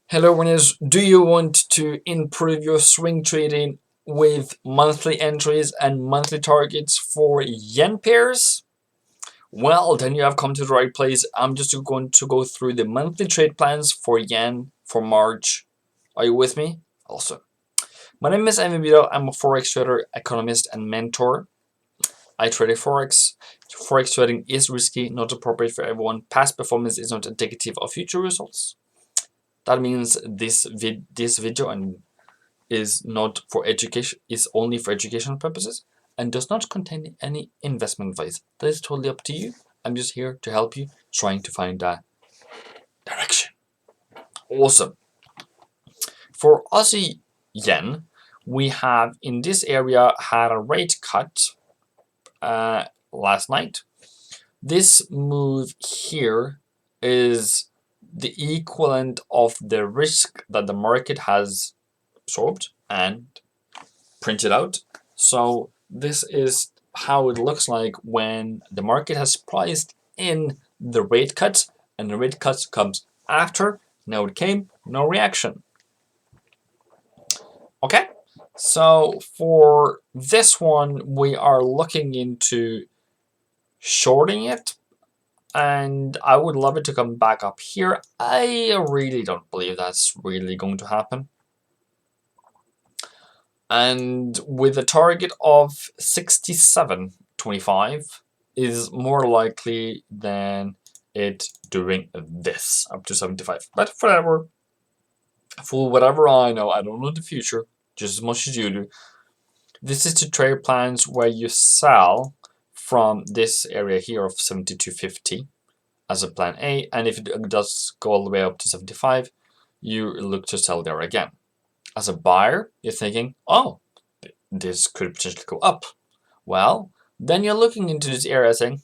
Hello winners, do you want to improve your swing trading with monthly entries and monthly targets for yen pairs? Well, then you have come to the right place. I'm just going to go through the monthly trade plans for yen for March. Are you with me? Also, my name is Ewinningstrategy. I'm a Forex trader, economist, and mentor. I trade Forex. Forex trading is risky, not appropriate for everyone. Past performance is not indicative of future results. That means this video and is not for education, is only for educational purposes and does not contain any investment advice. That is totally up to you. I'm just here to help you trying to find that direction. Awesome. For Aussie yen, we have in this area had a rate cut last night. This move here is the equivalent of the risk that the market has absorbed and printed out. So this is how it looks like when the market has priced in the rate cut and the rate cut comes after. Now it came, no reaction. Okay, so for this one, we are looking into shorting it. And I would love it to come back up here. I really don't believe that's really going to happen. And with a target of 67.25 is more likely than it doing this up to 75. But whatever. For whatever I know, I don't know the future just as much as you do. This is the trade plans where you sell from this area here of 72.50 as a plan A, and if it does go all the way up to 75, you look to sell there again. As a buyer, you're thinking, oh, this could potentially go up. Well, then you're looking into this area saying,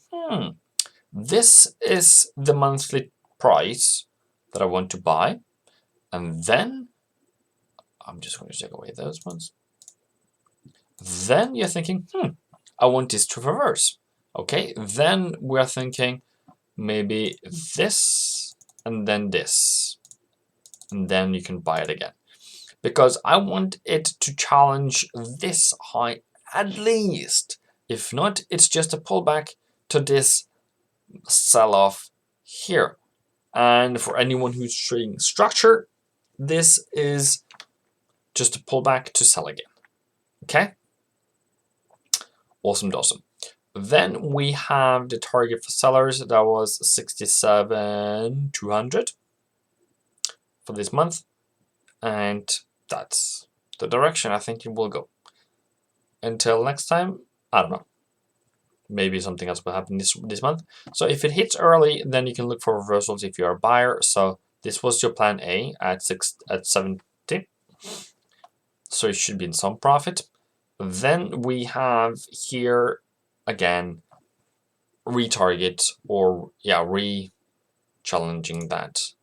this is the monthly price that I want to buy. And then, I'm just going to take away those ones. Then you're thinking, I want this to reverse. Okay, then we're thinking maybe this and then this. And then you can buy it again. Because I want it to challenge this high at least. If not, it's just a pullback to this sell-off here. And for anyone who's trading structure, this is just a pullback to sell again. Okay? Awesome. Then we have the target for sellers. That was 67,200 for this month. And that's the direction I think it will go. Until next time, I don't know. Maybe something else will happen this month. So if it hits early, then you can look for reversals if you're a buyer. So this was your plan A at 70. So it should be in some profit. Then we have here again retarget or re-challenging that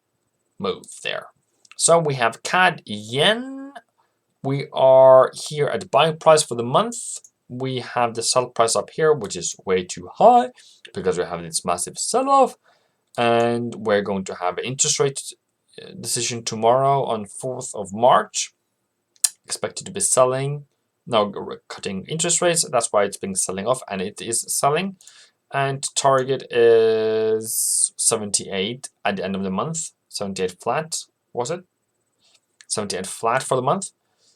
move there. So we have CAD yen. We are here at the buying price for the month. We have the sell price up here, which is way too high because we have this massive sell-off. And we're going to have an interest rate decision tomorrow on 4th of March. Expected to be selling. Now cutting interest rates. That's why it's been selling off, and it is selling. And target is 78 at the end of the month. 78 flat, was it? 78 flat for the month.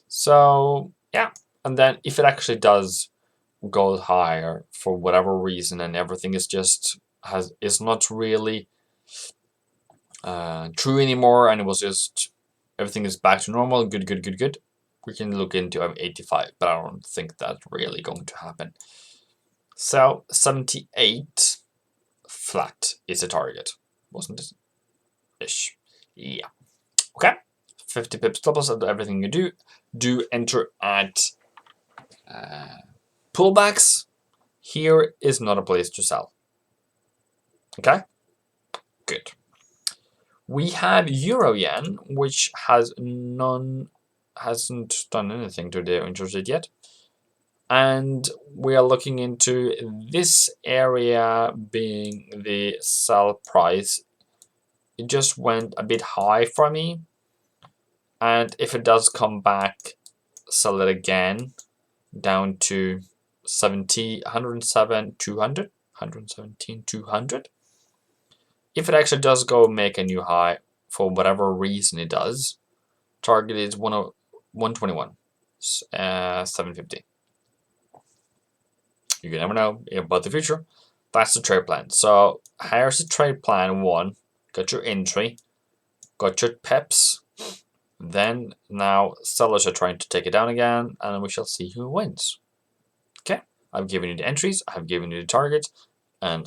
So yeah, and then if it actually does go higher for whatever reason and everything is just is not really true anymore, and it was just everything is back to normal, good, we can look into 85, but I don't think that's really going to happen. So 78 flat is a target, wasn't it? Ish. Yeah. Okay. 50 pips doubles and everything you do enter at pullbacks. Here is not a place to sell. Okay. Good. We have Euro Yen, which hasn't done anything to the interest rate yet. And we are looking into this area being the sell price. It just went a bit high for me. And if it does come back, sell it again down to 107, 200, 117, 200. If it actually does go make a new high, for whatever reason it does, target is 121, 750. You can never know about the future. That's the trade plan. So here's the trade plan 1. Got your entry, got your pips. Then now sellers are trying to take it down again, and we shall see who wins. Okay, I've given you the entries, I've given you the targets, and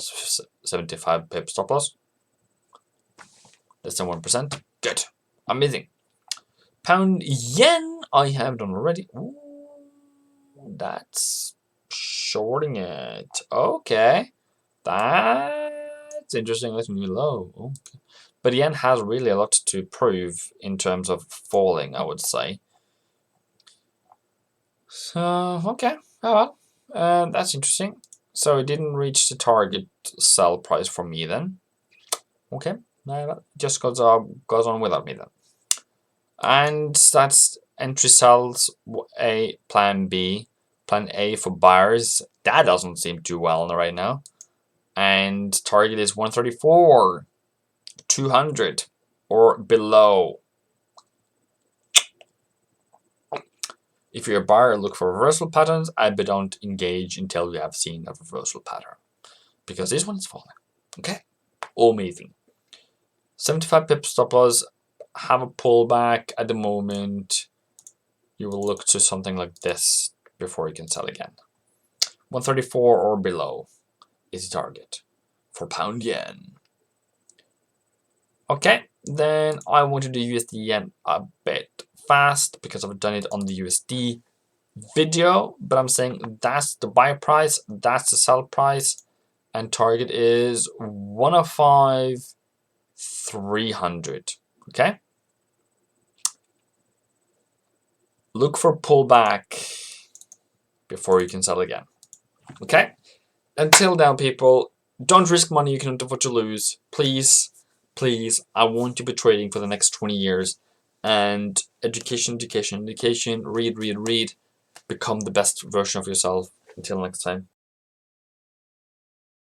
75 pip stop loss. Less than 1%. Good. Amazing. Pound yen I have done already. Ooh, that's shorting it. Okay. That's interesting. Let's move low. Okay. But yen has really a lot to prove in terms of falling, I would say. So, okay. Oh well. That's interesting. So it didn't reach the target sell price for me then. Okay. No, just goes on without me then. And that's entry sells A, plan B, plan A for buyers. That doesn't seem too well right now. And target is 134, 200 or below. If you're a buyer, look for reversal patterns. I don't engage until we have seen a reversal pattern, because this one is falling. Okay, amazing. 75 pips stop loss. Have a pullback at the moment. You will look to something like this before you can sell again. 134 or below is the target for pound yen. Okay, then I want to do USD yen a bit fast because I've done it on the USD video, but I'm saying that's the buy price, that's the sell price, and target is 105, 300. Okay, look for pullback before you can sell again. Okay, until now, people, don't risk money you can't afford to lose. Please, please, I want to be trading for the next 20 years. And education, education, education, read, read, read. Become the best version of yourself. Until next time.